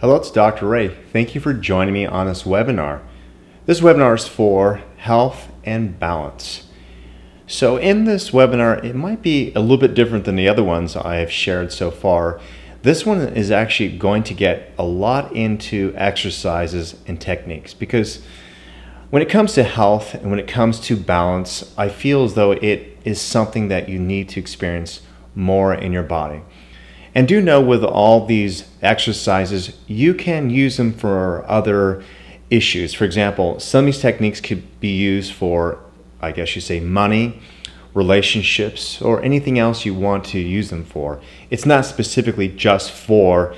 Hello, it's Dr. Ray. Thank you for joining me on this webinar. This webinar is for health and balance. So in this webinar, it might be a little bit different than the other ones I have shared so far. This one is actually going to get a lot into exercises and techniques because when it comes to health and when it comes to balance, I feel as though it is something that you need to experience more in your body. And do know with all these exercises, you can use them for other issues. For example, some of these techniques could be used for, I guess you say, money, relationships, or anything else you want to use them for. It's not specifically just for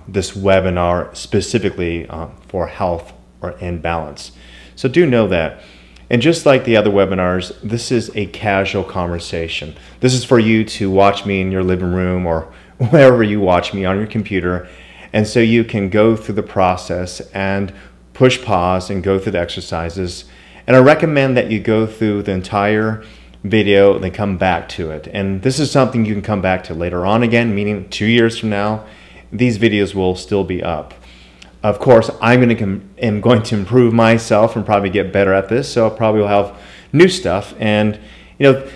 this webinar, specifically for health and balance. So do know that. And just like the other webinars, this is a casual conversation. This is for you to watch me in your living room or wherever you watch me on your computer. And so you can go through the process and push pause and go through the exercises. And I recommend that you go through the entire video and then come back to it. And this is something you can come back to later on again, meaning 2 years from now, these videos will still be up. Of course, am going to improve myself and probably get better at this, so I probably will have new stuff. And you know,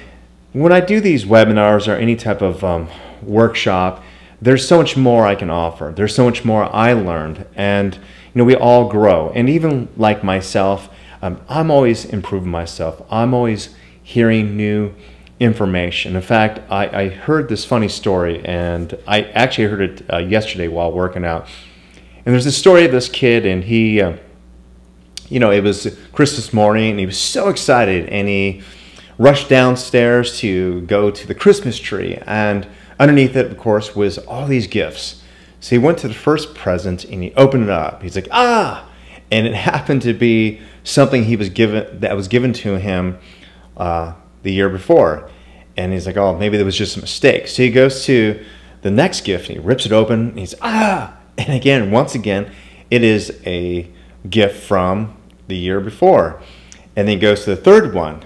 when I do these webinars or any type of workshop, there's so much more I can offer. There's so much more I learned, and you know, we all grow. And even like myself, I'm always improving myself. I'm always hearing new information. In fact, I heard this funny story, and I actually heard it yesterday while working out. And there's this story of this kid, and he, you know, it was Christmas morning, and he was so excited, and he rushed downstairs to go to the Christmas tree, and underneath it, of course, was all these gifts. So he went to the first present, and he opened it up. He's like, ah! And it happened to be something that was given to him the year before. And he's like, oh, maybe there was just a mistake. So he goes to the next gift, and he rips it open, and he's, ah! And again, once again, it is a gift from the year before. And then he goes to the third one.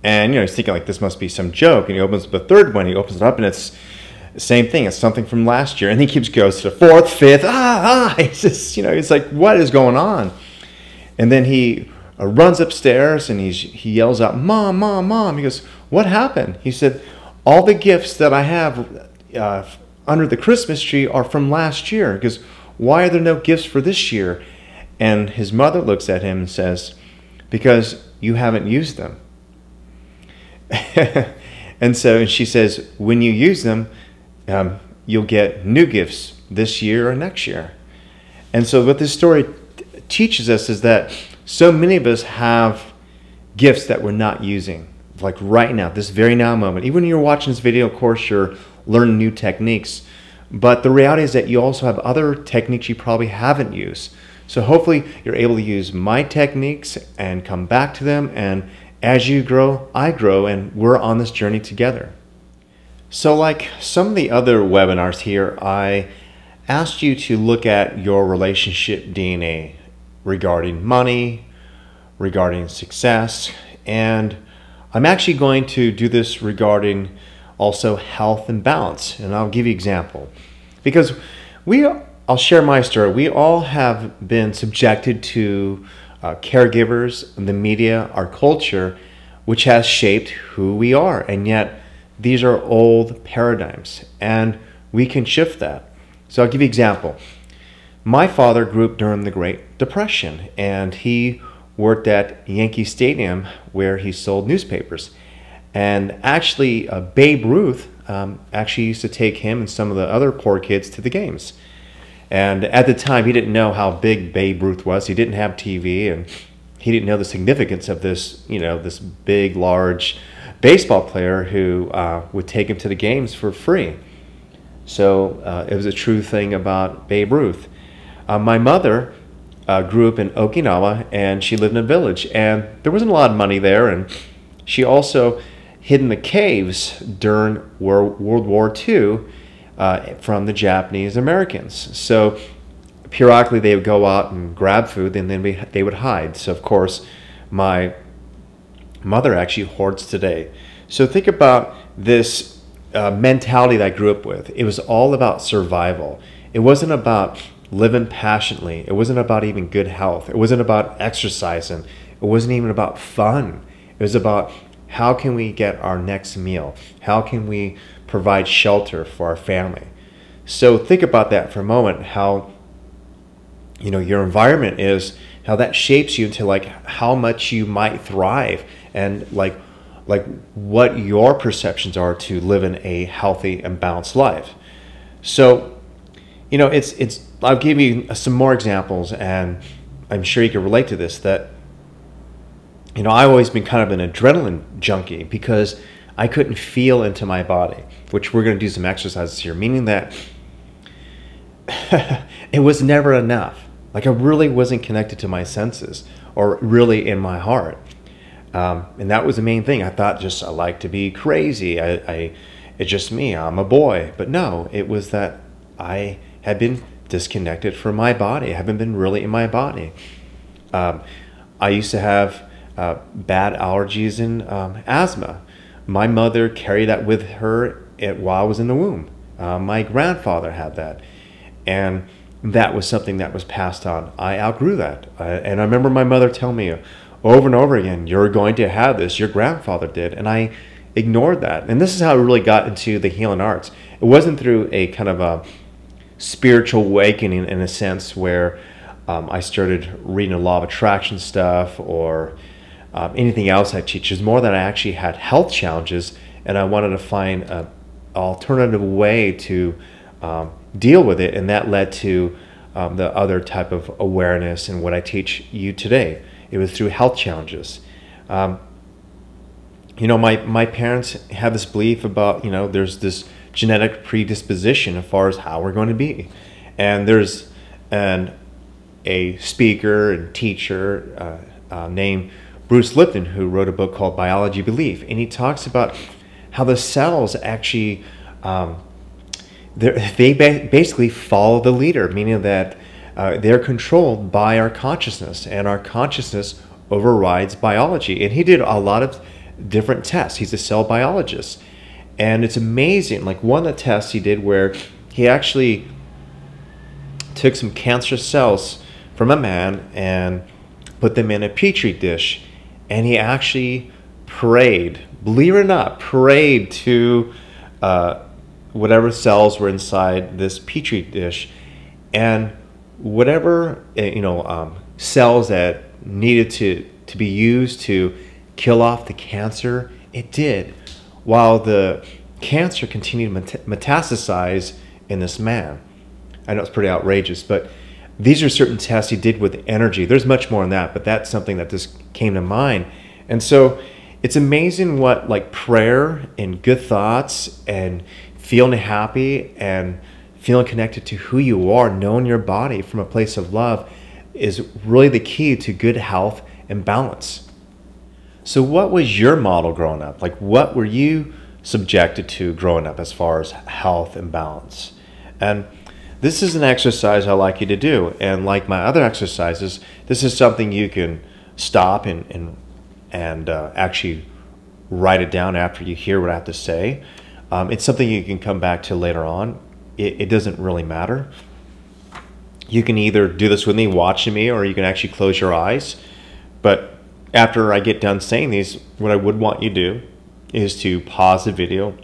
And you know, he's thinking like this must be some joke. And he opens the third one, he opens it up, and it's the same thing. It's something from last year. And he goes to the fourth, fifth, It's just, you know, it's like, what is going on? And then he runs upstairs and he yells out, Mom, Mom, Mom. He goes, what happened? He said, all the gifts that I have under the Christmas tree are from last year. He goes, why are there no gifts for this year? And his mother looks at him and says, because you haven't used them. And so she says, when you use them, you'll get new gifts this year or next year. And so what this story teaches us is that so many of us have gifts that we're not using. Like right now, this very now moment. Even when you're watching this video, of course, you're learning new techniques. But the reality is that you also have other techniques you probably haven't used. So hopefully you're able to use my techniques and come back to them. And as you grow, I grow, and we're on this journey together. So like some of the other webinars here, I asked you to look at your relationship DNA regarding money, regarding success, and I'm actually going to do this regarding also health and balance. And I'll give you an example. Because I'll share my story. We all have been subjected to caregivers, the media, our culture, which has shaped who we are. And yet these are old paradigms, and we can shift that. So I'll give you an example. My father grew up during the Great Depression, and he worked at Yankee Stadium where he sold newspapers. And actually, Babe Ruth actually used to take him and some of the other poor kids to the games. And at the time, he didn't know how big Babe Ruth was. He didn't have TV, and he didn't know the significance of this, you know, this big, large baseball player who would take him to the games for free. So it was a true thing about Babe Ruth. My mother grew up in Okinawa, and she lived in a village, and there wasn't a lot of money there, and she also hid in the caves during World War II from the Japanese Americans. So periodically they would go out and grab food, and then they would hide. So of course my mother actually hoards today. So think about this mentality that I grew up with. It was all about survival. It wasn't about living passionately. It wasn't about even good health. It wasn't about exercising. It wasn't even about fun. It was about how can we get our next meal? How can we provide shelter for our family? So think about that for a moment, how your environment is, how that shapes you into like how much you might thrive, and like what your perceptions are to living a healthy and balanced life. So it's I'll give you some more examples, and I'm sure you can relate to this, that I've always been kind of an adrenaline junkie because I couldn't feel into my body, which we're going to do some exercises here, meaning that it was never enough. Like I really wasn't connected to my senses or really in my heart. And that was the main thing. I thought just I like to be crazy. It's just me. I'm a boy. But no, it was that I had been disconnected from my body. I haven't been really in my body. I used to have bad allergies and asthma. My mother carried that with her while I was in the womb. My grandfather had that. And that was something that was passed on. I outgrew that. And I remember my mother telling me over and over again, you're going to have this. Your grandfather did. And I ignored that. And this is how I really got into the healing arts. It wasn't through a kind of a spiritual awakening in a sense where I started reading the law of attraction stuff or anything else I teach. It's more that I actually had health challenges and I wanted to find an alternative way to deal with it, and that led to the other type of awareness and what I teach you today. It was through health challenges. My parents have this belief about, there's this genetic predisposition as far as how we're going to be. And there's a speaker and teacher named Bruce Lipton who wrote a book called Biology Belief. And he talks about how the cells actually, they basically follow the leader, meaning that they're controlled by our consciousness, and our consciousness overrides biology. And he did a lot of different tests. He's a cell biologist. And it's amazing, like one of the tests he did where he actually took some cancerous cells from a man and put them in a petri dish. And he actually prayed, believe it or not, prayed to whatever cells were inside this petri dish, and whatever cells that needed to be used to kill off the cancer, it did, while the cancer continued to metastasize in this man. I know it's pretty outrageous, but these are certain tests he did with energy. There's much more than that, but that's something that just came to mind. And so it's amazing what like prayer and good thoughts and feeling happy and feeling connected to who you are, knowing your body from a place of love, is really the key to good health and balance. So what was your model growing up? Like what were you subjected to growing up as far as health and balance? And this is an exercise I like you to do. And like my other exercises, this is something you can stop and actually write it down after you hear what I have to say. It's something you can come back to later on. It doesn't really matter. You can either do this with me, watching me, or you can actually close your eyes. But after I get done saying these, what I would want you to do is to pause the video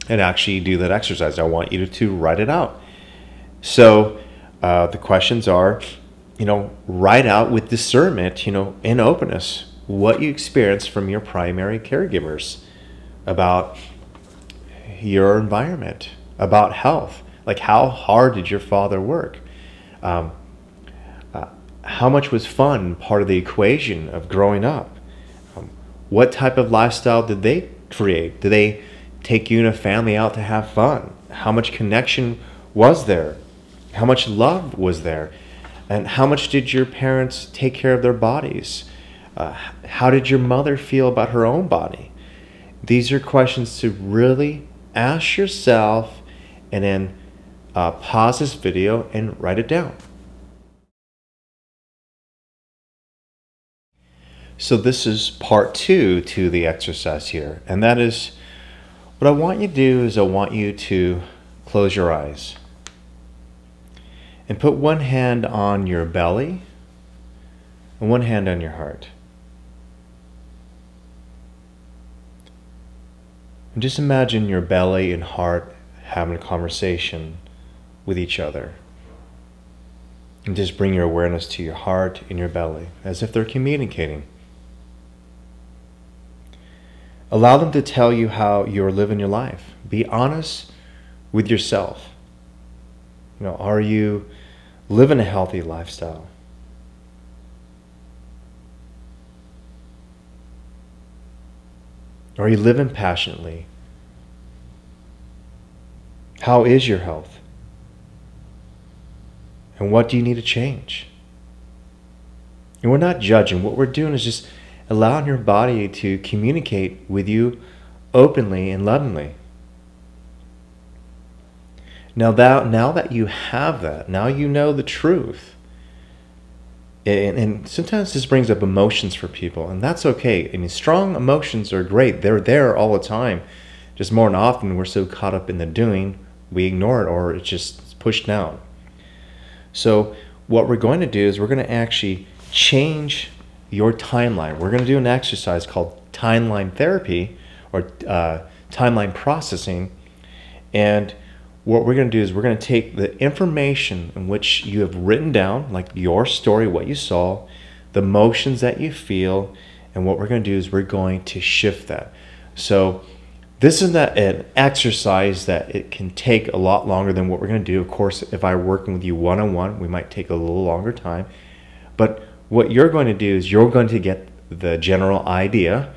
and actually do that exercise. I want you to write it out. So the questions are, write out with discernment, and openness, what you experienced from your primary caregivers about your environment, about health. Like how hard did your father work? How much was fun part of the equation of growing up? What type of lifestyle did they create? Did they take you and a family out to have fun? How much connection was there? How much love was there? And how much did your parents take care of their bodies? How did your mother feel about her own body? These are questions to really ask yourself, and then pause this video and write it down. So this is part 2 to the exercise here, and that is what I want you to do is I want you to close your eyes. And put one hand on your belly and one hand on your heart. And just imagine your belly and heart having a conversation with each other. And just bring your awareness to your heart and your belly as if they're communicating. Allow them to tell you how you're living your life. Be honest with yourself. Are you living a healthy lifestyle? Are you living passionately? How is your health? And what do you need to change? And we're not judging. What we're doing is just allowing your body to communicate with you openly and lovingly. Now that you have that, now you know the truth. And sometimes this brings up emotions for people, and that's okay. I mean, strong emotions are great. They're there all the time. Just more than often, we're so caught up in the doing, we ignore it, or it's just pushed down. So what we're going to do is we're going to actually change your timeline. We're going to do an exercise called timeline therapy, or timeline processing. And what we're going to do is we're going to take the information in which you have written down, like your story, what you saw, the emotions that you feel, and what we're going to do is we're going to shift that. So this is not an exercise that it can take a lot longer than what we're going to do. Of course, if I'm working with you one-on-one, we might take a little longer time. But what you're going to do is you're going to get the general idea,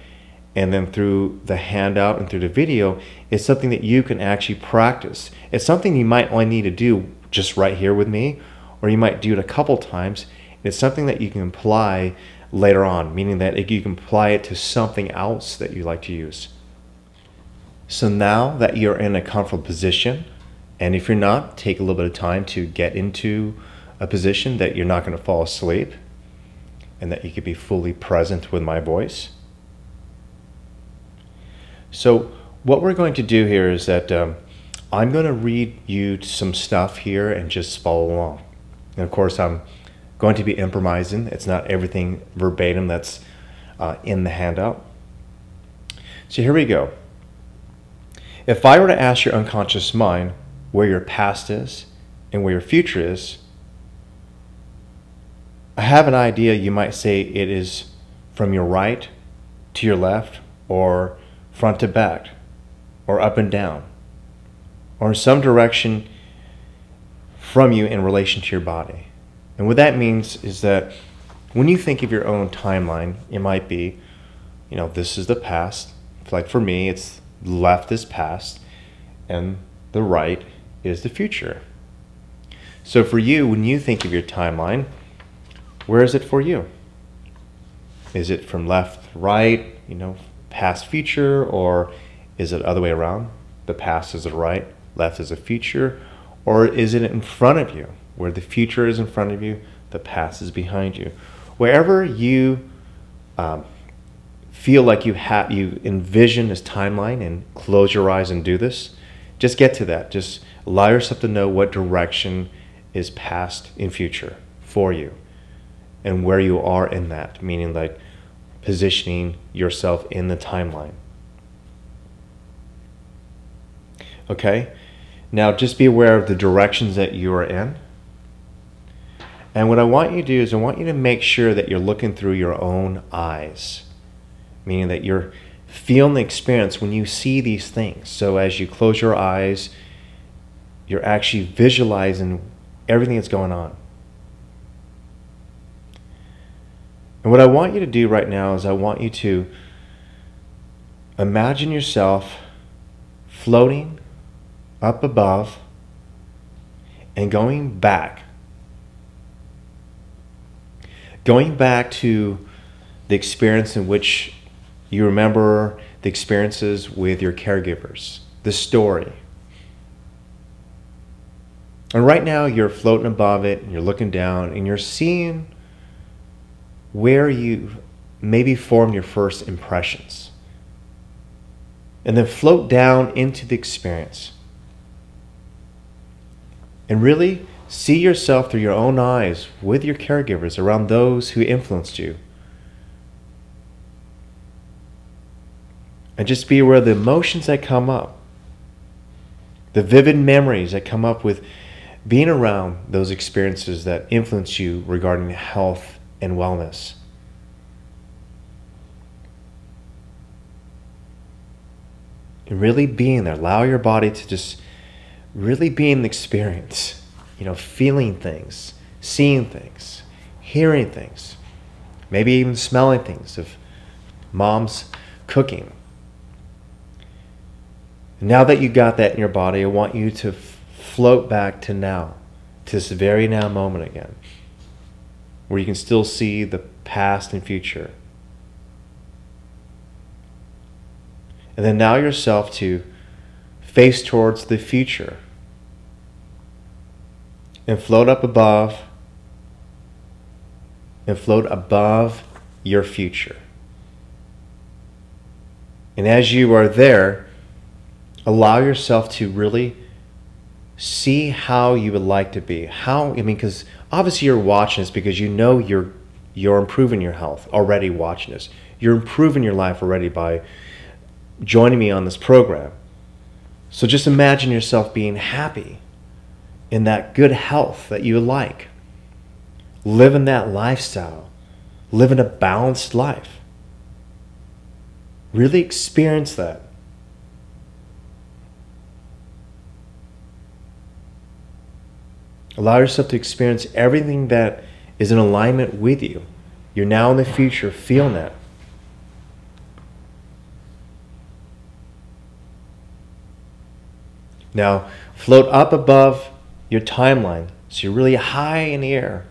and then through the handout and through the video, it's something that you can actually practice. It's something you might only need to do just right here with me, or you might do it a couple times. It's something that you can apply later on, meaning that you can apply it to something else that you like to use. So now that you're in a comfortable position, and if you're not, take a little bit of time to get into a position that you're not going to fall asleep, and that you can be fully present with my voice. So what we're going to do here is that I'm going to read you some stuff here and just follow along. And of course, I'm going to be improvising. It's not everything verbatim that's in the handout. So here we go. If I were to ask your unconscious mind where your past is and where your future is, I have an idea. You might say it is from your right to your left, or front to back, or up and down, or in some direction from you in relation to your body. And what that means is that when you think of your own timeline, it might be, this is the past. Like for me, it's left is past, and the right is the future. So for you, when you think of your timeline, where is it for you? Is it from left, right, past, future, or is it the other way around? The past is the right, left is the future, or is it in front of you, where the future is in front of you, the past is behind you? Wherever you feel like you envision this timeline, and close your eyes and do this, just get to that. Just allow yourself to know what direction is past and future for you, and where you are in that, meaning like positioning yourself in the timeline. Okay? Now just be aware of the directions that you are in. And what I want you to do is I want you to make sure that you're looking through your own eyes, meaning that you're feeling the experience when you see these things. So as you close your eyes, you're actually visualizing everything that's going on. And what I want you to do right now is I want you to imagine yourself floating up above and going back to the experience in which you remember the experiences with your caregivers, the story. And right now you're floating above it, and you're looking down, and you're seeing where you maybe formed your first impressions. And then float down into the experience. And really See yourself through your own eyes with your caregivers, around those who influenced you. And just be aware of the emotions that come up, the vivid memories that come up with being around those experiences that influence you regarding health and wellness. And really being there. Allow your body to just really be in the experience. Feeling things, seeing things, hearing things, maybe even smelling things of mom's cooking. Now that you got that in your body, I want you to float back to now, to this very now moment again, where you can still see the past and future. And then now yourself to face towards the future and float up above and float above your future. And as you are there, allow yourself to really see how you would like to be. Because obviously you're watching this because you know you're improving your health already watching this. You're improving your life already by joining me on this program. So just imagine yourself being happy in that good health that you like. Living that lifestyle. Living a balanced life. Really experience that. Allow yourself to experience everything that is in alignment with you. You're now in the future feeling that. Now, float up above your timeline. So you're really high in the air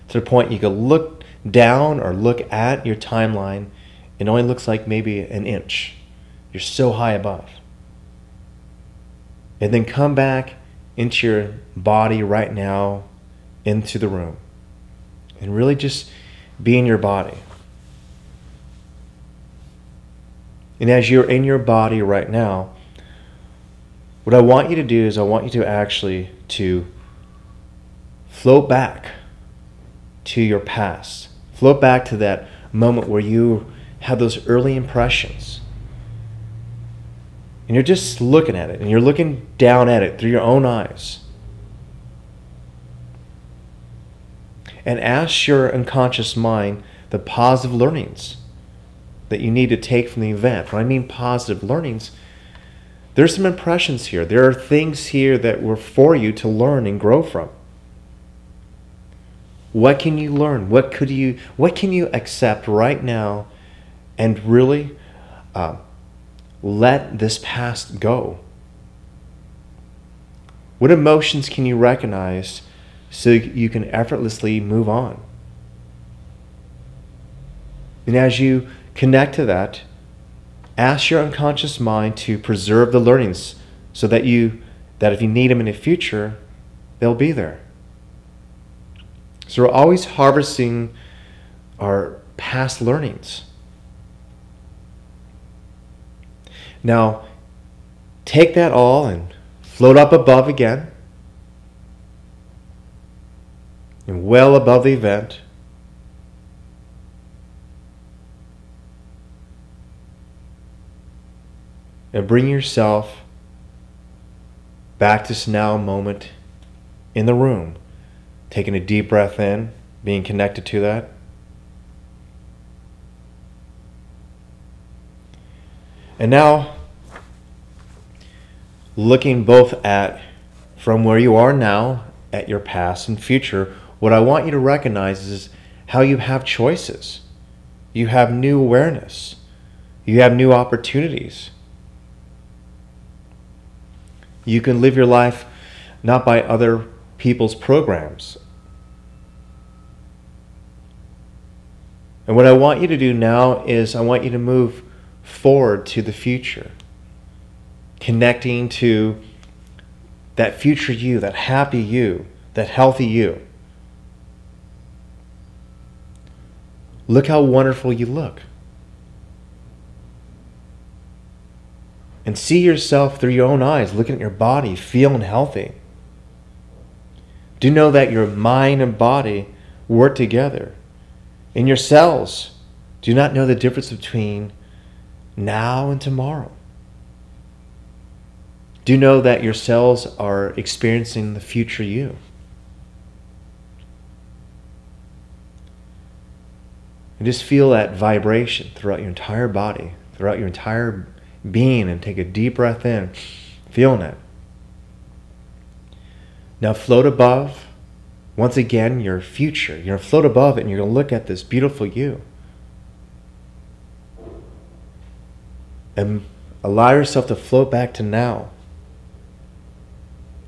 to the point you can look down or look at your timeline. It only looks like maybe an inch. You're so high above. And then come back into your body right now, into the room. And really just be in your body. And as you're in your body right now, what I want you to do is I want you to actually to float back to your past. Float back to that moment where you had those early impressions. And you're just looking at it, and you're looking down at it through your own eyes. And ask your unconscious mind the positive learnings that you need to take from the event. When I mean positive learnings, there's some impressions here. There are things here that were for you to learn and grow from. What can you learn? What can you accept right now and really let this past go? What emotions can you recognize so you can effortlessly move on? And as you connect to that, ask your unconscious mind to preserve the learnings so that if you need them in the future, they'll be there. So we're always harvesting our past learnings. Now, take that all and float up above again, and well above the event. And bring yourself back to this now moment in the room. Taking a deep breath in, being connected to that. And now, looking both at from where you are now, at your past and future, what I want you to recognize is how you have choices. You have new awareness. You have new opportunities. You can live your life not by other people's programs. And what I want you to do now is I want you to move forward to the future, connecting to that future you, that happy you, that healthy you. Look how wonderful you look. And see yourself through your own eyes, looking at your body, feeling healthy. Do know that your mind and body work together. And your cells do not know the difference between now and tomorrow. Do know that your cells are experiencing the future you. And just feel that vibration throughout your entire body, throughout your entire being, and take a deep breath in, feeling it. Now float above, once again, your future. You're going to float above it and you're going to look at this beautiful you. And allow yourself to float back to now.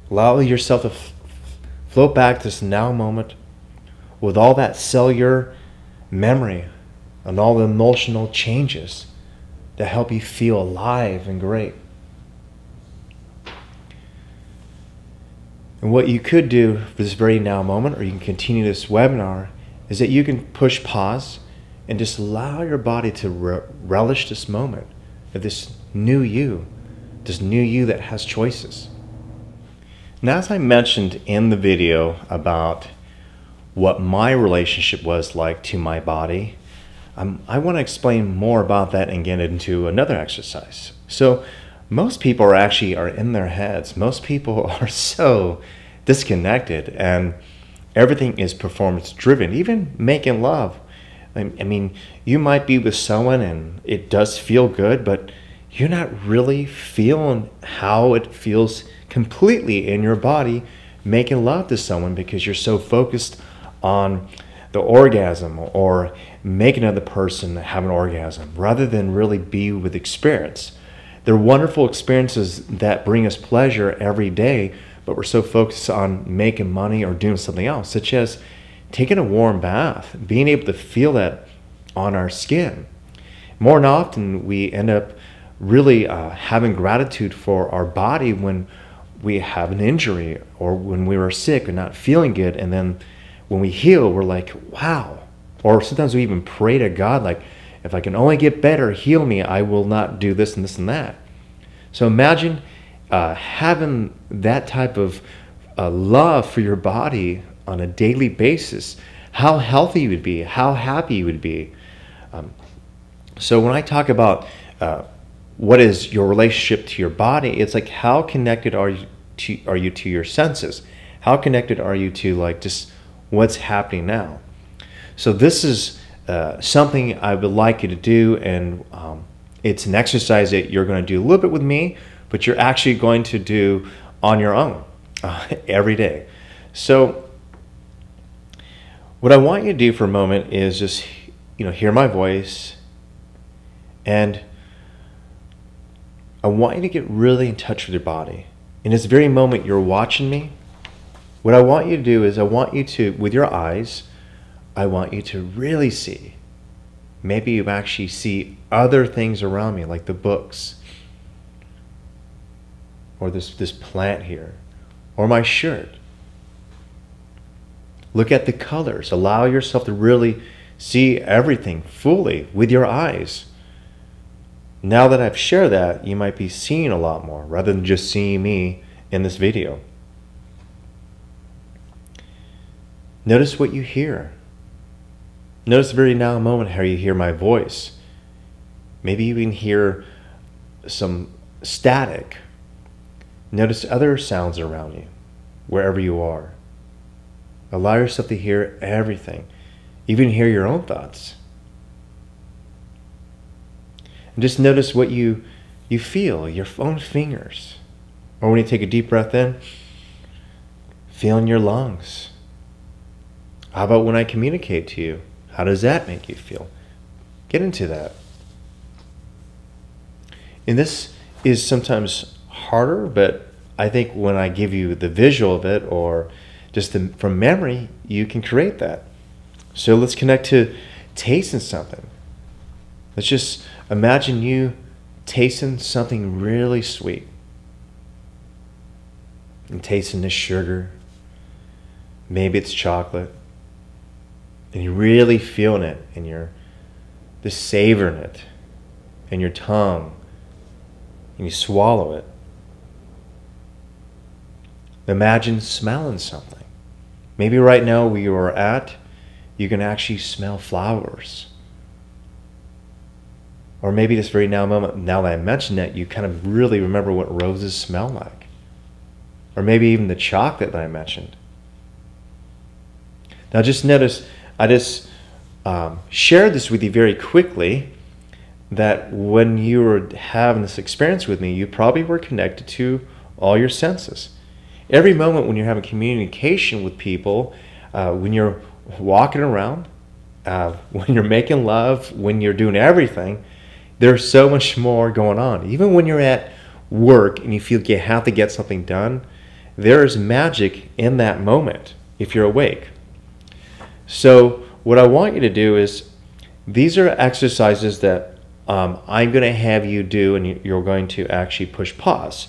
Allow yourself to float back to this now moment with all that cellular memory and all the emotional changes that help you feel alive and great. And what you could do for this very now moment, or you can continue this webinar, is that you can push pause and just allow your body to relish this moment of this new you that has choices. Now, as I mentioned in the video about what my relationship was like to my body, I want to explain more about that and get into another exercise. So most people are in their heads. Most people are so disconnected, and everything is performance driven. Even making love. I mean, you might be with someone and it does feel good, but you're not really feeling how it feels completely in your body making love to someone, because you're so focused on the orgasm or make another person have an orgasm rather than really be with experience. They're wonderful experiences that bring us pleasure every day, but we're so focused on making money or doing something else, such as taking a warm bath, being able to feel that on our skin. More than often, we end up really having gratitude for our body when we have an injury or when we were sick and not feeling good, and then when we heal, we're like, wow. Or sometimes we even pray to God, like, if I can only get better, heal me, I will not do this and this and that. So imagine having that type of love for your body on a daily basis, how healthy you would be, how happy you would be. So when I talk about what is your relationship to your body, it's like, how connected are you to your senses? How connected are you to like just what's happening now? So this is something I would like you to do, and it's an exercise that you're going to do a little bit with me, but you're actually going to do on your own every day. So what I want you to do for a moment is just, hear my voice, and I want you to get really in touch with your body. In this very moment you're watching me, what I want you to do is I want you to, with your eyes, I want you to really see. Maybe you actually see other things around me, like the books, or this plant here, or my shirt. Look at the colors. Allow yourself to really see everything fully with your eyes. Now that I've shared that, you might be seeing a lot more rather than just seeing me in this video. Notice what you hear. Notice very now moment how you hear my voice. Maybe you can hear some static. Notice other sounds around you, wherever you are. Allow yourself to hear everything. Even hear your own thoughts. And just notice what you feel, your own fingers. Or when you take a deep breath in, feel in your lungs. How about when I communicate to you? How does that make you feel? Get into that. And this is sometimes harder, but I think when I give you the visual of it, or just from memory, you can create that. So let's connect to tasting something. Let's just imagine you tasting something really sweet. And tasting the sugar. Maybe it's chocolate. And you're really feeling it, and you're just savoring it in your tongue, and you swallow it. Imagine smelling something. Maybe right now where you are at, you can actually smell flowers. Or maybe this very moment, now that I mentioned that, you kind of really remember what roses smell like. Or maybe even the chocolate that I mentioned. Now just notice, I just shared this with you very quickly, that when you were having this experience with me, you probably were connected to all your senses. Every moment when you're having communication with people, when you're walking around, when you're making love, when you're doing everything, there's so much more going on. Even when you're at work and you feel you have to get something done, there is magic in that moment if you're awake. So what I want you to do is, these are exercises that I'm going to have you do, and you're going to actually push pause.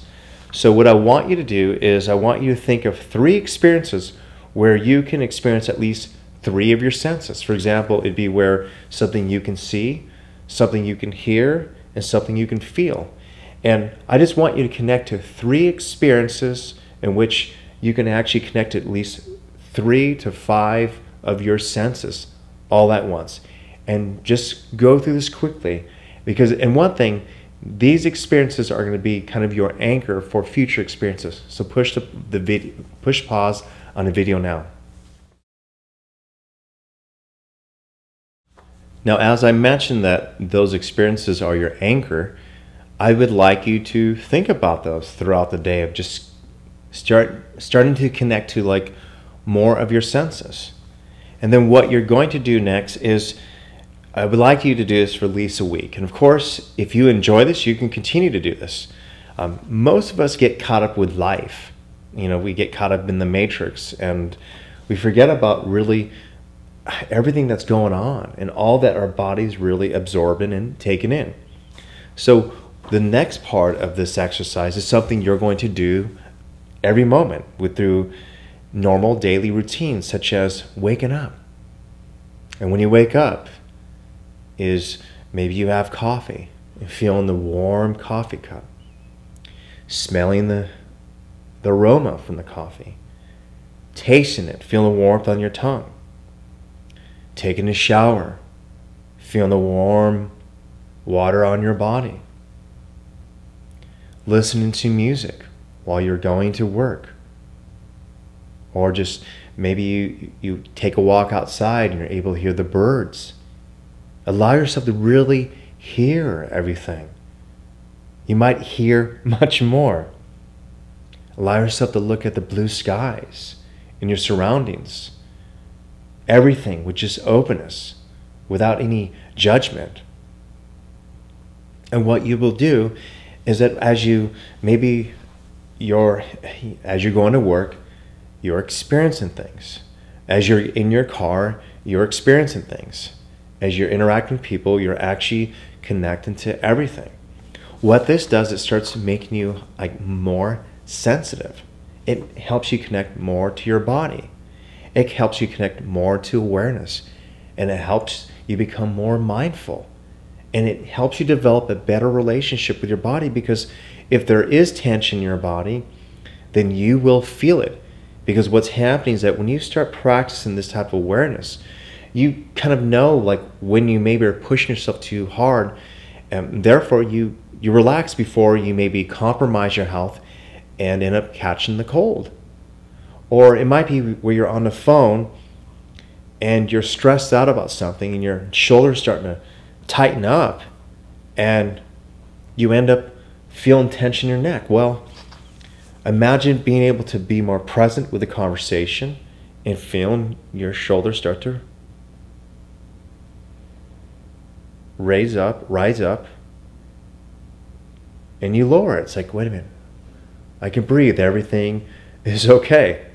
So what I want you to do is, I want you to think of 3 experiences where you can experience at least 3 of your senses. For example, it'd be where something you can see, something you can hear, and something you can feel. And I just want you to connect to 3 experiences in which you can actually connect at least 3 to 5 of your senses all at once. And just go through this quickly, because, and one thing, these experiences are going to be kind of your anchor for future experiences. So push the video, push pause on the video now. Now, as I mentioned that those experiences are your anchor, I would like you to think about those throughout the day, of just starting to connect to like more of your senses. And then what you're going to do next is, I would like you to do this for at least a week. And of course, if you enjoy this, you can continue to do this. Most of us get caught up with life. You know, we get caught up in the matrix, and we forget about really everything that's going on and all that our body's really absorbing and taking in. So the next part of this exercise is something you're going to do every moment through normal daily routines, such as waking up. And when you wake up, is maybe you have coffee and feeling the warm coffee cup, smelling the aroma from the coffee, tasting it, feeling the warmth on your tongue, taking a shower, feeling the warm water on your body, listening to music while you're going to work, or just maybe you take a walk outside and you're able to hear the birds. Allow yourself to really hear everything. You might hear much more. Allow yourself to look at the blue skies in your surroundings. Everything with just openness, without any judgment. And what you will do is that as you're going to work, you're experiencing things. As you're in your car, you're experiencing things. As you're interacting with people, you're actually connecting to everything. What this does, it starts making you like more sensitive. It helps you connect more to your body. It helps you connect more to awareness. And it helps you become more mindful. And it helps you develop a better relationship with your body, because if there is tension in your body, then you will feel it. Because what's happening is that when you start practicing this type of awareness, you kind of know like when you maybe are pushing yourself too hard, and therefore you relax before you maybe compromise your health and end up catching the cold. Or it might be where you're on the phone and you're stressed out about something and your shoulder's starting to tighten up and you end up feeling tension in your neck. Well, imagine being able to be more present with the conversation and feeling your shoulders start to rise up, and you lower it. It's like, wait a minute, I can breathe, everything is okay.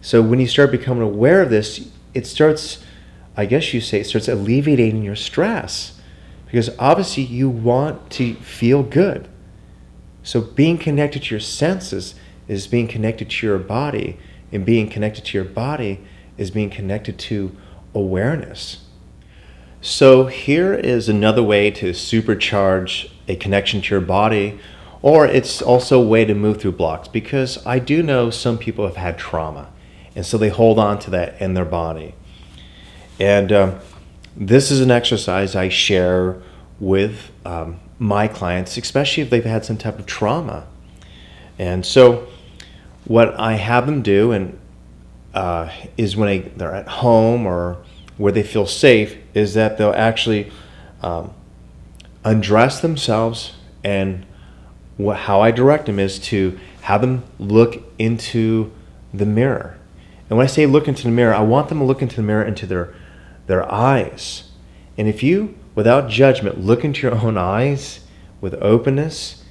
So when you start becoming aware of this, it starts, I guess you say, it starts alleviating your stress, because obviously you want to feel good. So being connected to your senses is being connected to your body, and being connected to your body is being connected to awareness. So here is another way to supercharge a connection to your body, or it's also a way to move through blocks, because I do know some people have had trauma, And so they hold on to that in their body. And this is an exercise I share with my clients, especially if they've had some type of trauma. And so what I have them do is when they're at home or where they feel safe, is that they'll actually undress themselves, and how I direct them is to have them look into the mirror. And when I say look into the mirror, I want them to look into the mirror, into their eyes. And if you, without judgment, look into your own eyes with openness,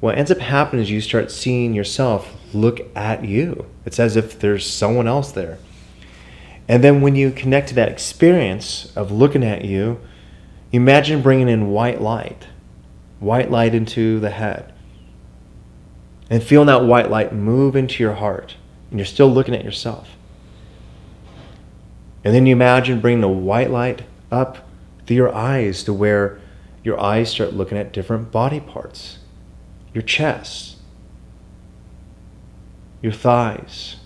what ends up happening is you start seeing yourself look at you. It's as if there's someone else there. And then when you connect to that experience of looking at you, imagine bringing in white light into the head. And feeling that white light move into your heart. And you're still looking at yourself. And then you imagine bringing the white light up through your eyes to where your eyes start looking at different body parts. Your chest. Your thighs.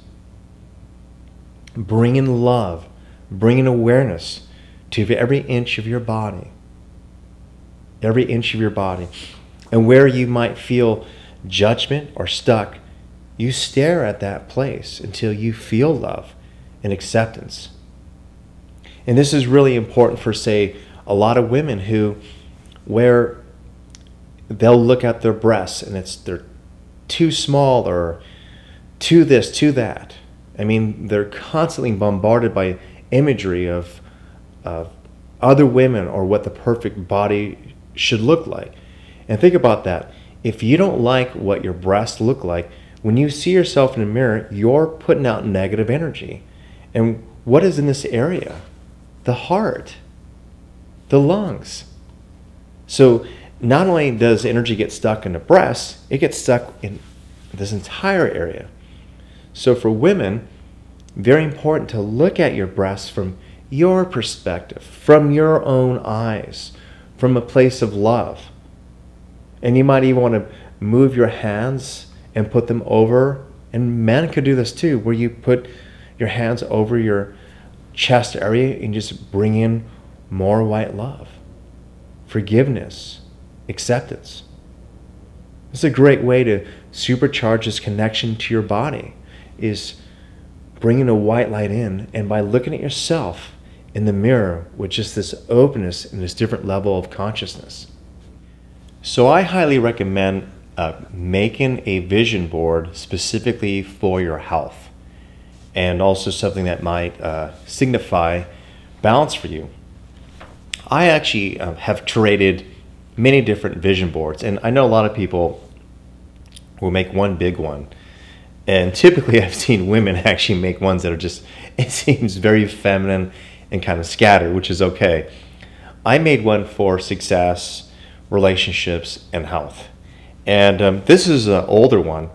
Bring in love. Bring in awareness to every inch of your body. Every inch of your body. And where you might feel judgment or stuck, you stare at that place until you feel love and acceptance. And this is really important for, say, a lot of women where they'll look at their breasts and they're too small or too this, too that. I mean, they're constantly bombarded by imagery of other women or what the perfect body should look like. And think about that. If you don't like what your breasts look like, when you see yourself in the mirror, you're putting out negative energy. And what is in this area? The heart, the lungs. So not only does energy get stuck in the breasts, it gets stuck in this entire area. So for women, very important to look at your breasts from your perspective, from your own eyes, from a place of love. And you might even want to move your hands and put them over, and men could do this too, where you put your hands over your chest area and just bring in more white love, forgiveness, acceptance. It's a great way to supercharge this connection to your body, is bringing a white light in, and by looking at yourself in the mirror with just this openness and this different level of consciousness. So I highly recommend making a vision board specifically for your health, and also something that might signify balance for you. I actually have curated many different vision boards, and I know a lot of people will make one big one. And typically I've seen women actually make ones that are just, it seems very feminine and kind of scattered, which is okay. I made one for success, relationships, and health. And this is an older one,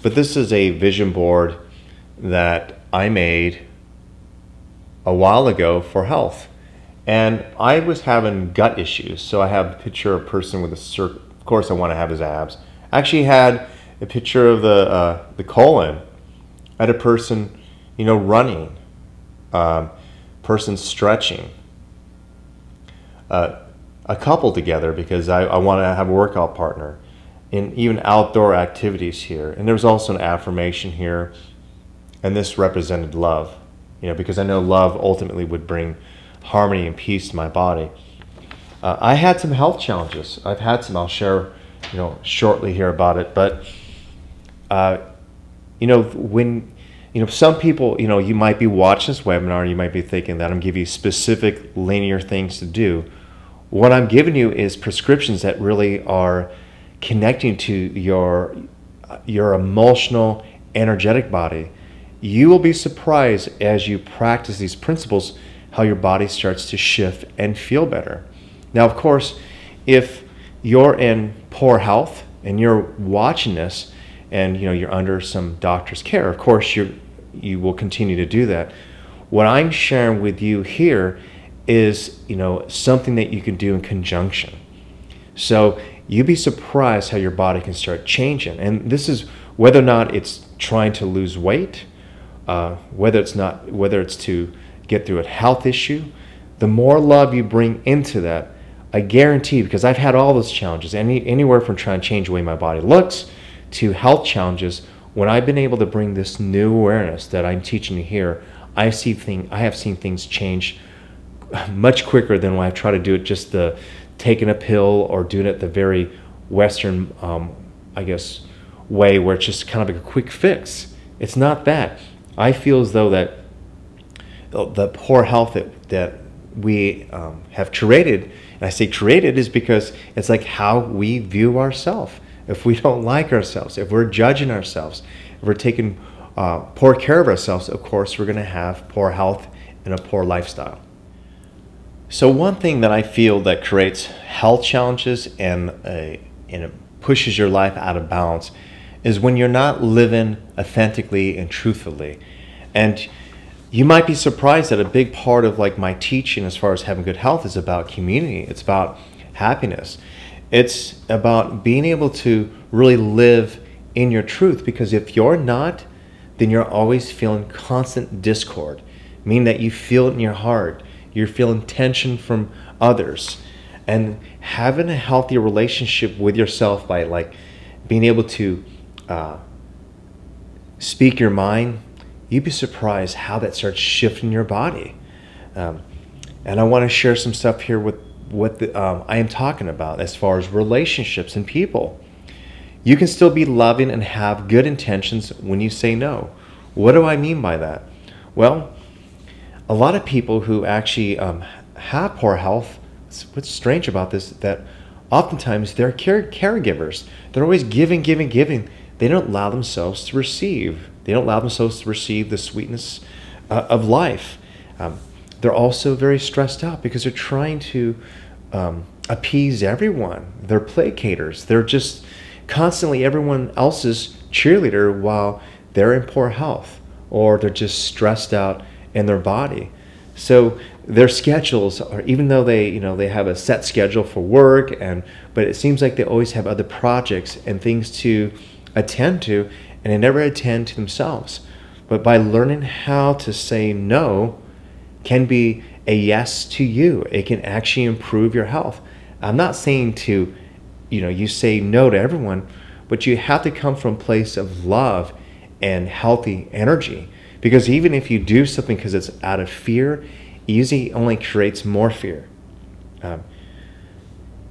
but this is a vision board that I made a while ago for health. And I was having gut issues, so I have a picture of a person with a circle. Of course I want to have his abs. I actually had a picture of the colon. I had a person, running, person stretching, a couple together because I want to have a workout partner, and even outdoor activities here. And there was also an affirmation here, and this represented love, because I know love ultimately would bring harmony and peace to my body. I had some health challenges. I've had some. I'll share, shortly here about it. But when some people, you might be watching this webinar, you might be thinking that I'm giving you specific linear things to do. What I'm giving you is prescriptions that really are connecting to your emotional, energetic body. You will be surprised as you practice these principles how your body starts to shift and feel better. Now, of course, if you're in poor health and you're watching this and you're under some doctor's care, of course you will continue to do that. What I'm sharing with you here is something that you can do in conjunction. So you'd be surprised how your body can start changing. And this is whether or not it's trying to lose weight, whether it's to get through a health issue, the more love you bring into that, I guarantee, because I've had all those challenges, anywhere from trying to change the way my body looks to health challenges. When I've been able to bring this new awareness that I'm teaching you here, I have seen things change much quicker than when I try to do it just taking a pill or doing it the very Western, I guess, way where it's just kind of like a quick fix. It's not that. I feel as though that the poor health that we have created, and I say created is because it's like how we view ourselves. If we don't like ourselves, if we're judging ourselves, if we're taking poor care of ourselves, of course we're going to have poor health and a poor lifestyle. So one thing that I feel that creates health challenges and it pushes your life out of balance is when you're not living authentically and truthfully. And you might be surprised that a big part of like my teaching as far as having good health is about community. It's about happiness. It's about being able to really live in your truth, because if you're not, then you're always feeling constant discord, meaning that you feel it in your heart. You're feeling tension from others. And having a healthy relationship with yourself by like being able to speak your mind, you'd be surprised how that starts shifting your body. And I want to share some stuff here with what I am talking about as far as relationships and people. You can still be loving and have good intentions when you say no. What do I mean by that? Well, a lot of people who actually have poor health, what's strange about this is that oftentimes they're caregivers. They're always giving. They don't allow themselves to receive. They don't allow themselves to receive the sweetness of life. They're also very stressed out because they're trying to appease everyone. They're placaters. They're just constantly everyone else's cheerleader while they're in poor health, or they're just stressed out in their body. So their schedules are, even though they have a set schedule for work, but it seems like they always have other projects and things to attend to, and they never attend to themselves. But by learning how to say no can be a yes to you. It can actually improve your health. I'm not saying to, you say no to everyone, but you have to come from a place of love and healthy energy. Because even if you do something because it's out of fear, it usually only creates more fear.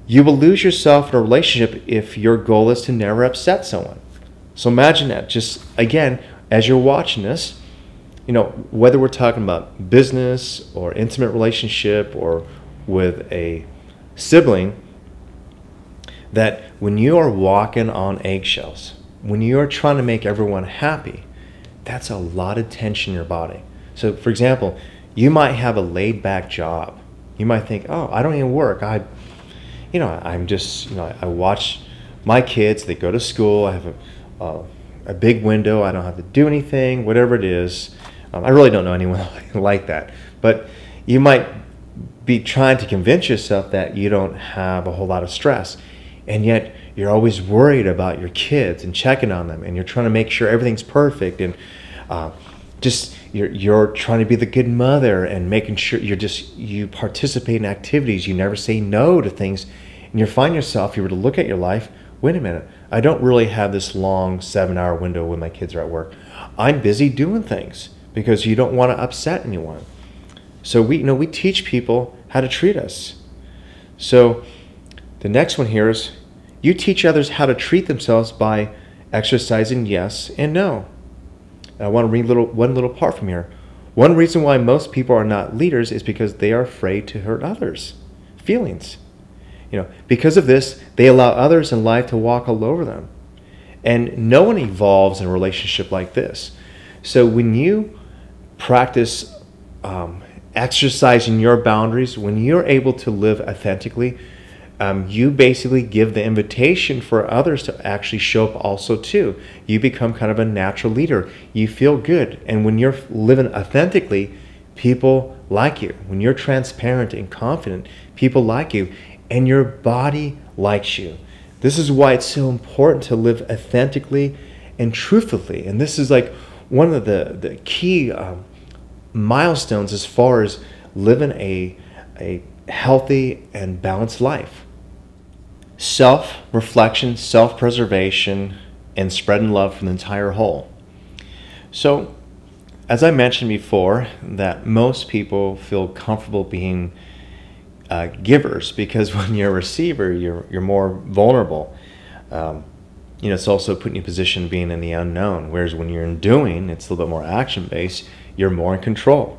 You will lose yourself in a relationship if your goal is to never upset someone. So imagine that. Just again, as you're watching this, whether we're talking about business or intimate relationship or with a sibling, that when you are walking on eggshells, when you are trying to make everyone happy, that's a lot of tension in your body. So for example, you might have a laid back job. You might think, oh, I don't even work. I watch my kids, they go to school, I have a big window, I don't have to do anything, whatever it is. I really don't know anyone like that. But you might be trying to convince yourself that you don't have a whole lot of stress. And yet you're always worried about your kids and checking on them. And you're trying to make sure everything's perfect. And you're trying to be the good mother and making sure you participate in activities. You never say no to things. And you find yourself, if you were to look at your life, wait a minute, I don't really have this long 7-hour window when my kids are at work. I'm busy doing things, because you don't want to upset anyone. So we teach people how to treat us. So the next one here is you teach others how to treat themselves by exercising yes and no. And I want to read one little part from here. One reason why most people are not leaders is because they are afraid to hurt others' feelings. Because of this, they allow others in life to walk all over them. And no one evolves in a relationship like this. So when you practice exercising your boundaries, when you're able to live authentically, you basically give the invitation for others to actually show up also too. You become kind of a natural leader. You feel good. And when you're living authentically, people like you. When you're transparent and confident, people like you. And your body likes you. This is why it's so important to live authentically and truthfully. And this is like one of the key milestones as far as living a healthy and balanced life. Self-reflection, self-preservation, and spreading love from the entire whole. So, as I mentioned before, that most people feel comfortable being givers, because when you're a receiver, you're more vulnerable. It's also putting you in a position of being in the unknown, whereas when you're in doing, it's a little bit more action-based, you're more in control.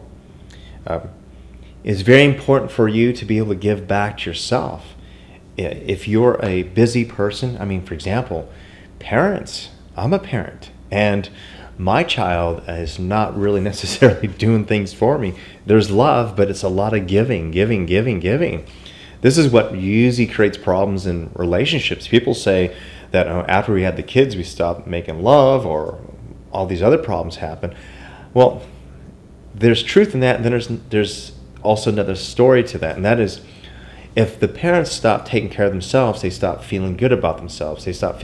It's very important for you to be able to give back to yourself. If you're a busy person, I mean, for example, parents, I'm a parent, and my child is not really necessarily doing things for me. There's love, but it's a lot of giving. This is what usually creates problems in relationships. People say that after we had the kids, we stopped making love, or all these other problems happen. Well, there's truth in that, and then there's also another story to that, and that is, if the parents stop taking care of themselves, they stop feeling good about themselves. They stop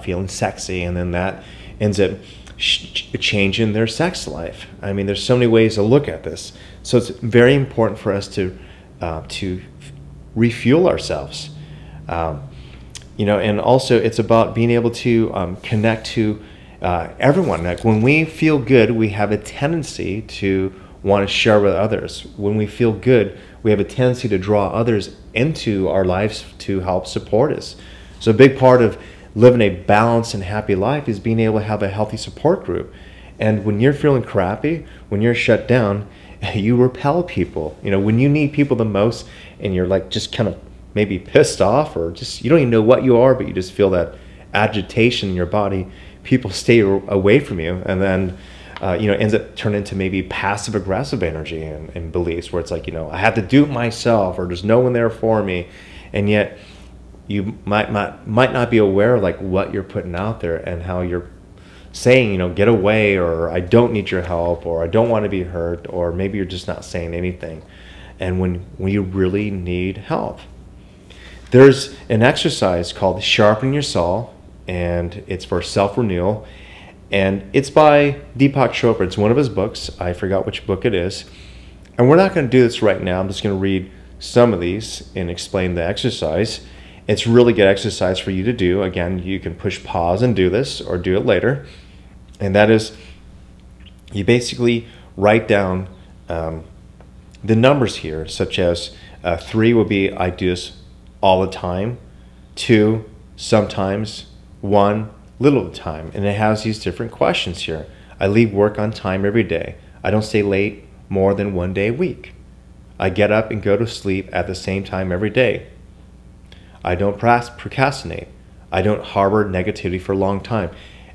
feeling sexy, and then that ends up changing their sex life. I mean, there's so many ways to look at this. So it's very important for us to refuel ourselves. And also it's about being able to connect to everyone. Like when we feel good, we have a tendency to want to share with others. When we feel good, we have a tendency to draw others into our lives to help support us. So a big part of living a balanced and happy life is being able to have a healthy support group. And when you're feeling crappy, when you're shut down, you repel people. When you need people the most, and you're like just kind of maybe pissed off, or just you don't even know what you are, but you just feel that agitation in your body, people stay away from you, and then ends up turning into maybe passive aggressive energy and beliefs, where it's like, I have to do it myself, or there's no one there for me. And yet you might not be aware of like what you're putting out there, and how you're saying, get away, or I don't need your help, or I don't want to be hurt, or maybe you're just not saying anything. And when you really need help, there's an exercise called Sharpen Your Saw, and it's for self-renewal. And it's by Deepak Chopra. It's one of his books. I forgot which book it is. And we're not going to do this right now. I'm just going to read some of these and explain the exercise. It's really good exercise for you to do. Again, you can push pause and do this, or do it later. And that is, you basically write down the numbers here, such as 3 would be, I do this all the time. 2, sometimes. 1, little of the time. And it has these different questions here. I leave work on time every day. I don't stay late more than 1 day a week. I get up and go to sleep at the same time every day. I don't procrastinate. I don't harbor negativity for a long time.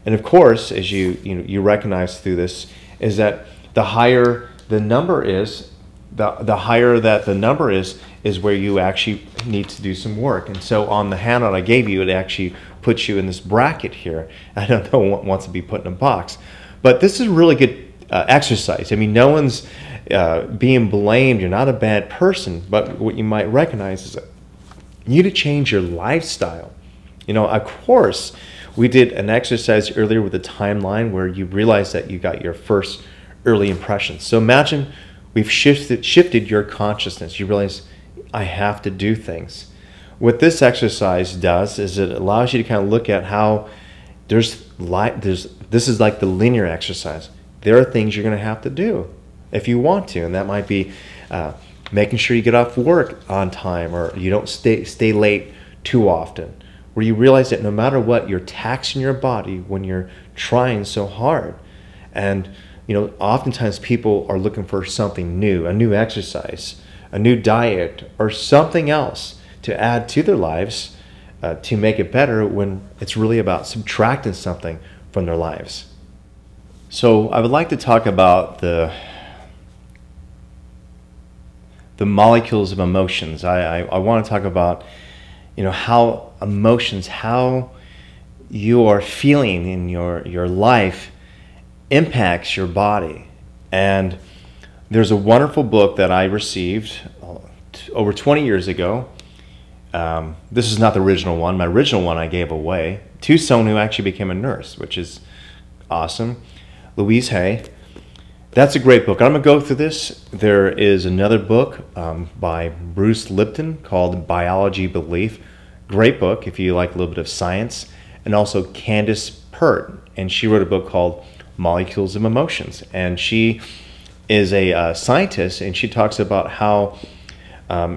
And of course, as you recognize through this, is that the higher the number is, the higher that the number is where you actually need to do some work. And so on the handout I gave you, it actually puts you in this bracket here. I don't know what wants to be put in a box, but this is really good exercise. I mean, no one's being blamed. You're not a bad person, but what you might recognize is that you need to change your lifestyle. Of course, we did an exercise earlier with a timeline where you realize that you got your first early impressions. So imagine we've shifted your consciousness. You realize, I have to do things. What this exercise does is it allows you to kind of look at how this is like the linear exercise. There are things you're going to have to do if you want to, and that might be making sure you get off work on time, or you don't stay late too often, where you realize that no matter what, you're taxing your body when you're trying so hard. And oftentimes people are looking for something new, a new exercise, a new diet, or something else to add to their lives to make it better, when it's really about subtracting something from their lives. So I would like to talk about the molecules of emotions. I want to talk about how emotions, how you are feeling in your life impacts your body. And there's a wonderful book that I received over 20 years ago. This is not the original one. My original one I gave away to someone who actually became a nurse, which is awesome. Louise Hay. That's a great book. I'm going to go through this. There is another book by Bruce Lipton called Biology Belief. Great book if you like a little bit of science. And also Candace Pert, and she wrote a book called Molecules of Emotions. And she is a scientist, and she talks about how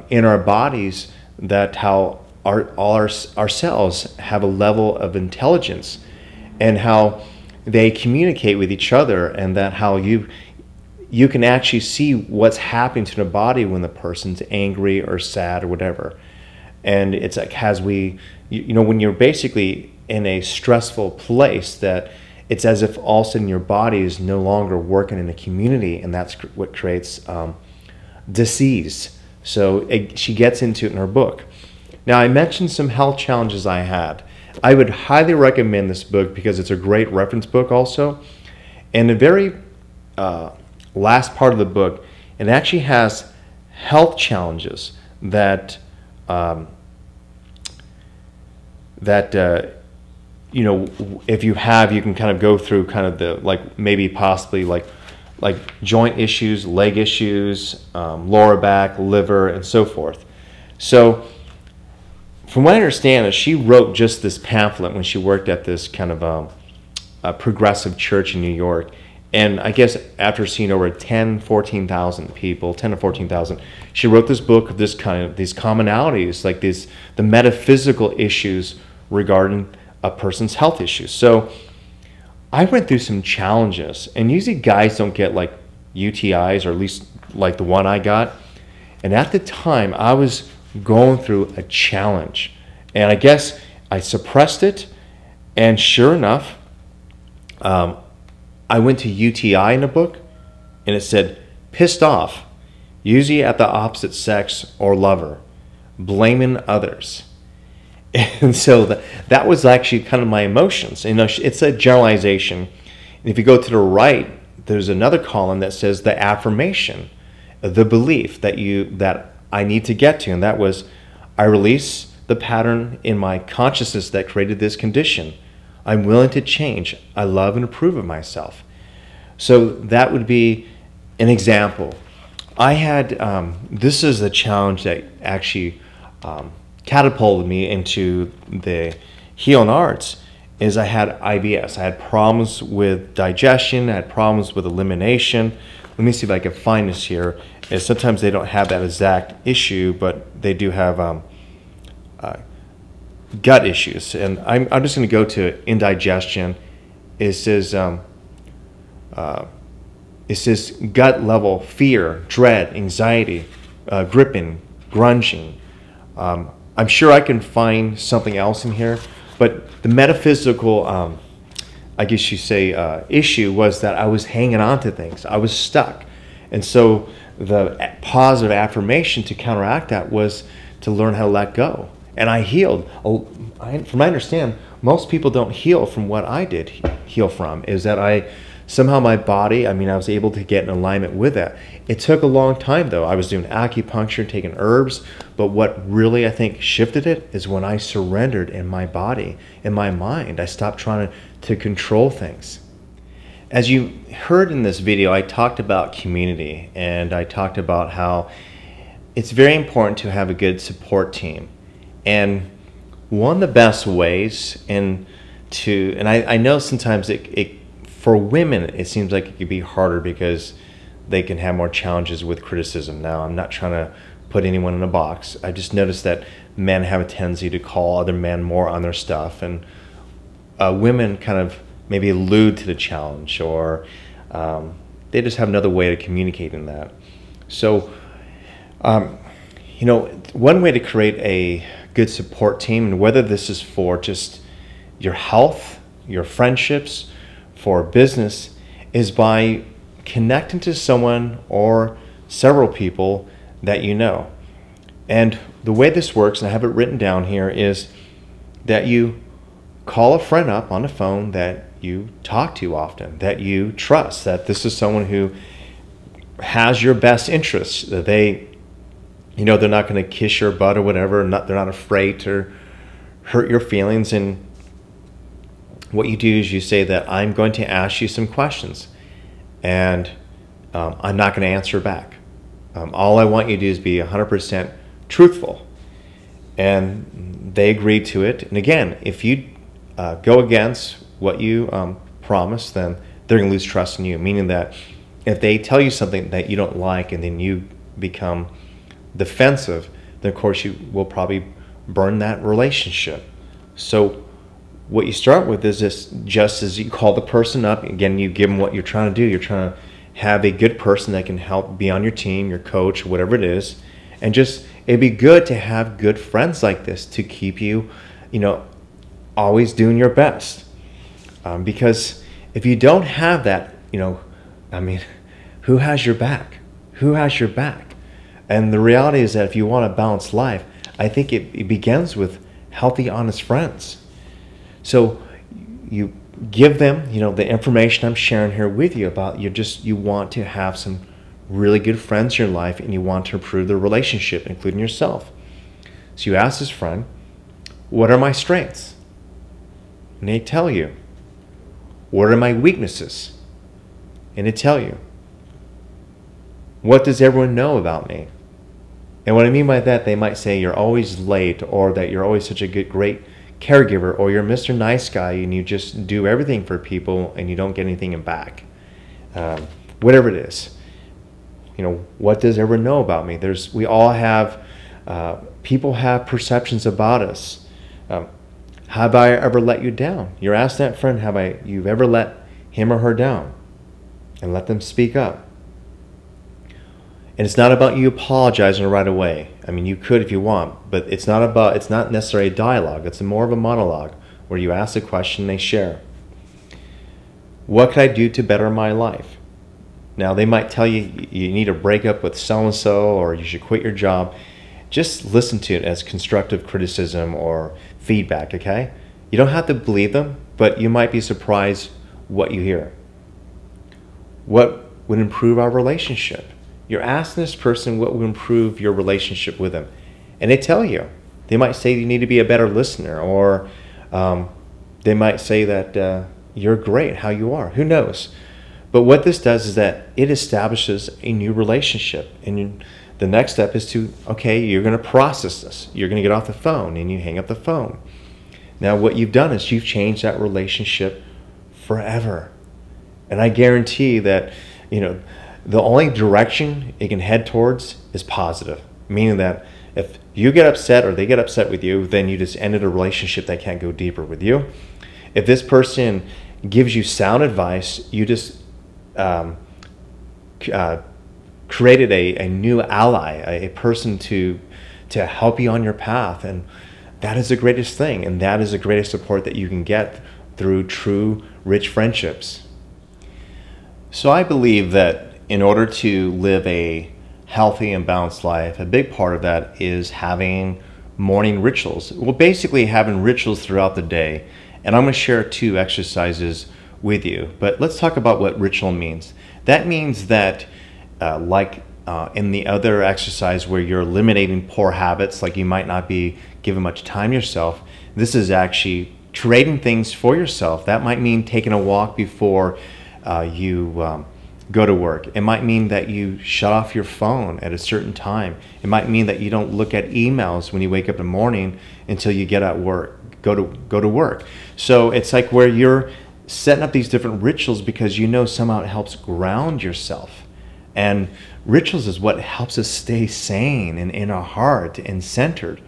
in our bodies that how our cells have a level of intelligence, and how they communicate with each other, and that how you can actually see what's happening to the body when the person's angry or sad or whatever. And it's like when you're basically in a stressful place, that it's as if all of a sudden your body is no longer working in a community, and that's what creates disease. So she gets into it in her book. Now, I mentioned some health challenges I had. I would highly recommend this book because it's a great reference book also. And the very last part of the book, it actually has health challenges that if you can kind of go through kind of the maybe possibly like joint issues, leg issues, lower back, liver, and so forth. So from what I understand, she wrote just this pamphlet when she worked at this kind of a progressive church in New York. And I guess after seeing over 10 to 14,000, she wrote this book of these commonalities, like the metaphysical issues regarding a person's health issues. So I went through some challenges, and usually guys don't get like UTIs, or at least like the one I got. And at the time, I was going through a challenge, and I guess I suppressed it, and sure enough, I went to UTI in a book, and it said, pissed off, usually at the opposite sex or lover, blaming others. And so that was actually kind of my emotions. It's a generalization. And if you go to the right, there's another column that says the affirmation, the belief that I need to get to. And that was, I release the pattern in my consciousness that created this condition. I'm willing to change. I love and approve of myself. So that would be an example. I had, this is a challenge that actually catapulted me into the healing arts, is I had IBS. I had problems with digestion. I had problems with elimination. Let me see if I can find this here. And sometimes they don't have that exact issue, but they do have gut issues. And I'm just going to go to indigestion. It says gut level fear, dread, anxiety, gripping, grunging. I'm sure I can find something else in here, but the metaphysical, I guess you say, issue was that I was hanging on to things. I was stuck. And so the positive affirmation to counteract that was to learn how to let go. And I healed. From what I understand, most people don't heal from what I did heal from, is that somehow my body, I was able to get in alignment with that. It took a long time though. I was doing acupuncture, taking herbs, but what really I think shifted it is when I surrendered in my body, in my mind. I stopped trying to control things. As you heard in this video, I talked about community, and I talked about how it's very important to have a good support team. And one of the best ways, and I know sometimes for women, it seems like it could be harder because they can have more challenges with criticism. Now, I'm not trying to put anyone in a box. I just noticed that men have a tendency to call other men more on their stuff, and women kind of maybe allude to the challenge, or they just have another way of communicating that. So, one way to create a good support team, and whether this is for just your health, your friendships, for business, is by connecting to someone or several people that you know. And the way this works, and I have it written down here, is that you call a friend up on the phone that you talk to often, that you trust, that this is someone who has your best interests, that they're not going to kiss your butt or whatever, they're not afraid to hurt your feelings. And what you do is you say that I'm going to ask you some questions, and I'm not going to answer back. All I want you to do is be 100% truthful. And they agree to it. And again, if you go against what you promise, then they're going to lose trust in you, meaning that if they tell you something that you don't like and then you become defensive, then of course you will probably burn that relationship. So what you start with is this: just as you call the person up, again, you give them what you're trying to do. You're trying to have a good person that can help be on your team, your coach, whatever it is. And just, it'd be good to have good friends like this to keep you, always doing your best. Because if you don't have that, who has your back? Who has your back? And the reality is that if you want a balanced life, I think it begins with healthy, honest friends. So you give them, the information I'm sharing here with you about you want to have some really good friends in your life, and you want to improve the relationship, including yourself. So you ask this friend, what are my strengths? And they tell you. What are my weaknesses? And they tell you. What does everyone know about me? And what I mean by that, they might say you're always late, or that you're always such a great caregiver, or you're Mr. Nice Guy and you just do everything for people and you don't get anything in back. Whatever it is. What does everyone know about me? We all have, people have perceptions about us. Have I ever let you down? You're asked that friend, you've ever let him or her down? And let them speak up. And it's not about you apologizing right away. You could if you want, but it's not necessarily a dialogue. It's more of a monologue where you ask a question, they share. What could I do to better my life? Now, they might tell you you need to break up with so-and-so, or you should quit your job. Just listen to it as constructive criticism or feedback, okay? You don't have to believe them, but you might be surprised what you hear. What would improve our relationship? You're asking this person what would improve your relationship with them. And they tell you. They might say you need to be a better listener, or they might say that you're great how you are. Who knows? But what this does is that it establishes a new relationship. And the next step is you're going to process this. You're going to get off the phone, and you hang up the phone. Now, what you've done is you've changed that relationship forever. And I guarantee that, the only direction it can head towards is positive. Meaning that if you get upset or they get upset with you, then you just ended a relationship that can't go deeper with you. If this person gives you sound advice, you just created a new ally, a person to help you on your path. And that is the greatest thing. And that is the greatest support that you can get through true, rich friendships. So I believe that in order to live a healthy and balanced life, a big part of that is having morning rituals. Well, basically having rituals throughout the day. And I'm going to share 2 exercises with you. But let's talk about what ritual means. That means that in the other exercise where you're eliminating poor habits, like you might not be giving much time yourself, this is actually creating things for yourself. That might mean taking a walk before you go to work. It might mean that you shut off your phone at a certain time. It might mean that you don't look at emails when you wake up in the morning until you get at work, go to work. So it's like where you're setting up these different rituals because somehow it helps ground yourself. And rituals is what helps us stay sane and in our heart and centered.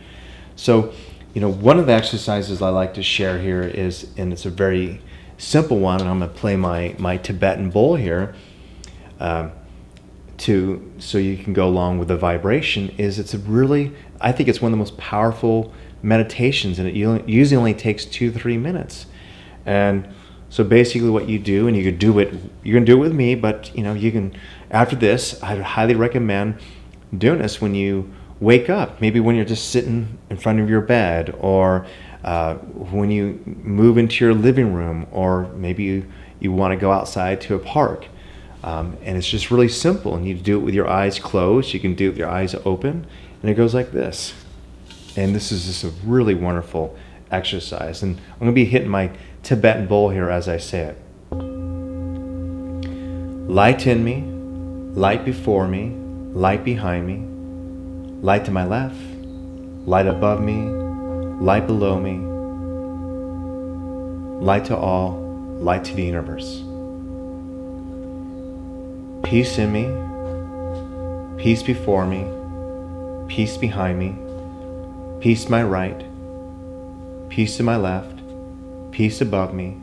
So, one of the exercises I like to share here is, and it's a very simple one, and I'm going to play my Tibetan bowl here, so you can go along with the vibration. I think it's one of the most powerful meditations, and it usually only takes 2-3 minutes. And so basically what you do, and you can do it with me, but you can, after this, I'd highly recommend doing this when you wake up, maybe when you're just sitting in front of your bed, or when you move into your living room, or maybe you want to go outside to a park. And it's just really simple, and you do it with your eyes closed. You can do it with your eyes open, and it goes like this. And this is just a really wonderful exercise. And I'm going to be hitting my Tibetan bowl here as I say it. Light in me, light before me, light behind me, light to my left, light above me, light below me, light to all, light to the universe. Peace in me, peace before me, peace behind me, peace to my right, peace to my left, peace above me,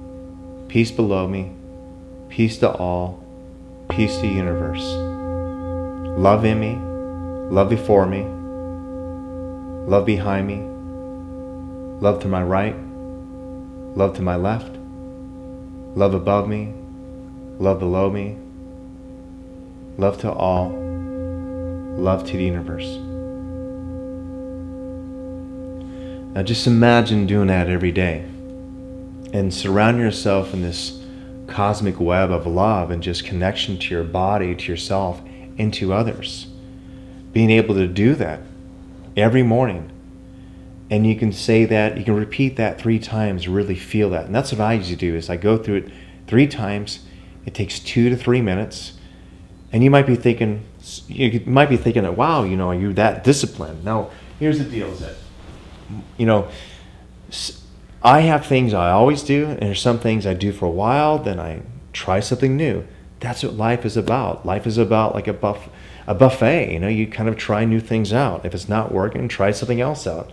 peace below me, peace to all, peace to the universe. Love in me, love before me, love behind me, love to my right, love to my left, love above me, love below me, love to all, love to the universe. Now just imagine doing that every day and surround yourself in this cosmic web of love and just connection to your body, to yourself, and to others. Being able to do that every morning. And you can say that, you can repeat that 3 times, really feel that. And that's what I usually do, is I go through it 3 times. It takes 2 to 3 minutes. And you might be thinking, that, wow, you know, are you that disciplined? Now, here's the deal, is that, you know, I have things I always do, and there's some things I do for a while, then I try something new. That's what life is about. Life is about like a buffet. You know, you kind of try new things out. If it's not working, try something else out.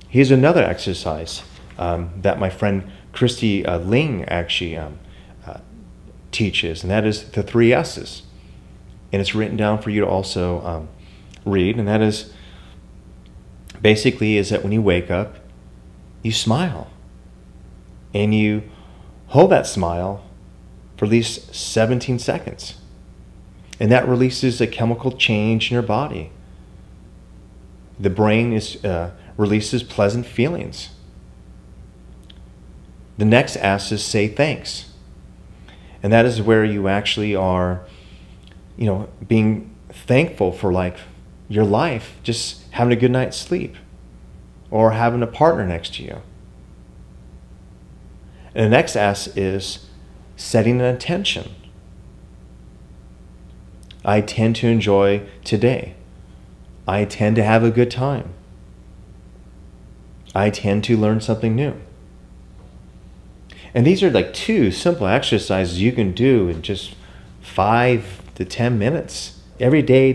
Here's another exercise that my friend Christy Ling actually teaches, and that is the 3 S's. And it's written down for you to also read, and that is basically is that when you wake up, you smile. And you hold that smile for at least 17 seconds. And that releases a chemical change in your body. The brain releases pleasant feelings. The next S is say thanks. And that is where you actually are, you know, being thankful for like your life, just having a good night's sleep, or having a partner next to you. And the next S is setting an intention. I tend to enjoy today. I tend to have a good time. I tend to learn something new. And these are like 2 simple exercises you can do in just 5 to 10 minutes every day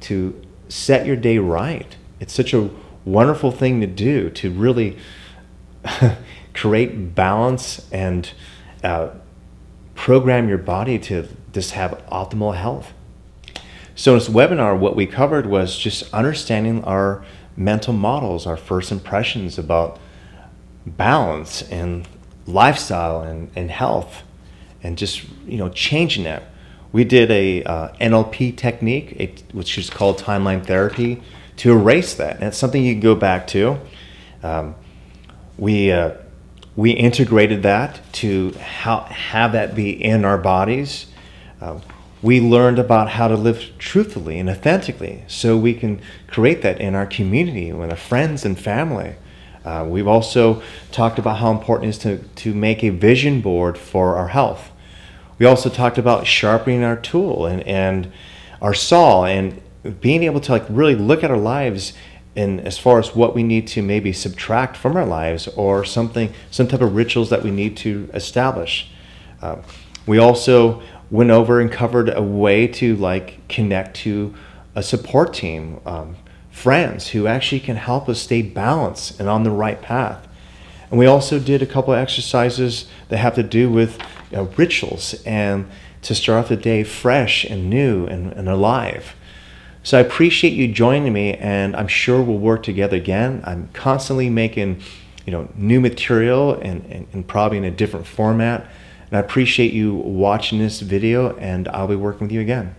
to set your day right. It's such a wonderful thing to do, to really create balance and program your body to just have optimal health. So in this webinar, what we covered was just understanding our mental models, our first impressions about balance and lifestyle and health, and just, you know, changing that. We did a NLP technique, which is called timeline therapy, to erase that. And it's something you can go back to. We integrated that to have that be in our bodies. We learned about how to live truthfully and authentically, so we can create that in our community with our friends and family. We've also talked about how important it is to make a vision board for our health. We also talked about sharpening our tool and our saw, and being able to like really look at our lives in as far as what we need to maybe subtract from our lives, or some type of rituals that we need to establish. We also went over and covered a way to like connect to a support team, friends who actually can help us stay balanced and on the right path. And we also did a couple of exercises that have to do with rituals, and to start off the day fresh and new and alive. So I appreciate you joining me, and I'm sure we'll work together again. I'm constantly making, you know, new material and probably in a different format. And I appreciate you watching this video, and I'll be working with you again.